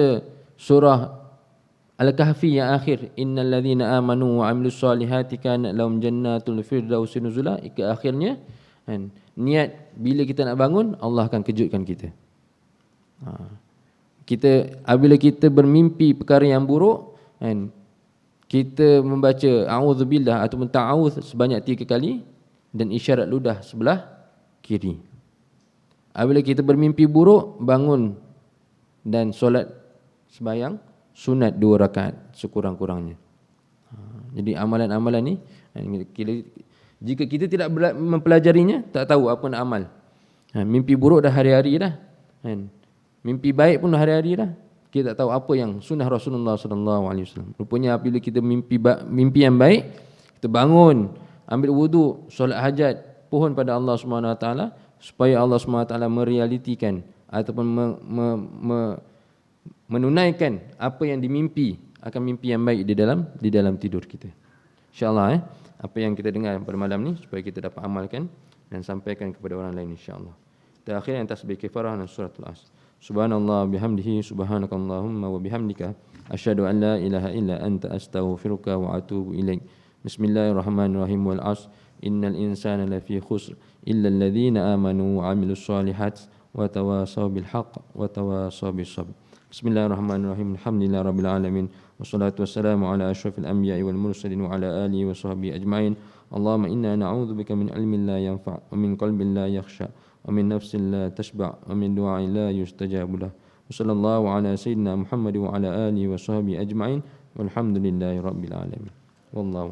surah Al-Kahfi yang akhir, innal ladzina amanu wa amilus solihati kana lahum jannatul firdausi nuzula, ke akhirnya. Niat bila kita nak bangun, Allah akan kejutkan kita. Apabila kita bermimpi perkara yang buruk, kita membaca a'udzubillah ataupun ta'awudz sebanyak 3 kali dan isyarat ludah sebelah kiri. Apabila kita bermimpi buruk, bangun dan solat sembahyang sunat 2 rakaat sekurang-kurangnya. Jadi amalan-amalan ni, jika kita tidak mempelajarinya, tak tahu apa nak amal. Mimpi buruk dah hari-hari dah. Mimpi baik pun hari-hari dah. Kita tak tahu apa yang sunnah Rasulullah sallallahu alaihi wasallam. Rupanya apabila kita mimpi yang baik, kita bangun, ambil wudu, solat hajat, pohon pada Allah Subhanahu Wa Taala supaya Allah Subhanahu Wa Taala merealitikan ataupun menunaikan apa yang dimimpi, akan mimpi yang baik di dalam tidur kita. Insya-Allah apa yang kita dengar pada malam ni supaya kita dapat amalkan dan sampaikan kepada orang lain insya-Allah. Terakhir yang tasbih kifarah dan suratul Asr. Subhanallah bihamdihi subhanakallahumma wa bihamdika asyhadu an la ilaha illa anta astaghfiruka wa atubu ilaik. Bismillahirrahmanirrahim. Wal 'ashr innal insana lafi khusr illa alladhina amanu wa 'amilus solihati wa tawasaw bil haqq wa tawasaw bis sabr. Bismillahirrahmanirrahim. Alhamdulillahirabbil alamin. Wassalatu wassalamu ala asyrafil anbiya'i wal mursalin wa ala alihi wa sahbihi ajma'in. Allahumma inna na'udzubika min ilmin la yanfa' wa min qalbin la yakhsha wa min nafsin la tashba' wa min du'ain la yustajabu lah. Wassallallahu ala sayyidina Muhammad wa ala alihi wa sahbihi ajma'in. Walhamdulillahi rabbil alamin. Wallahu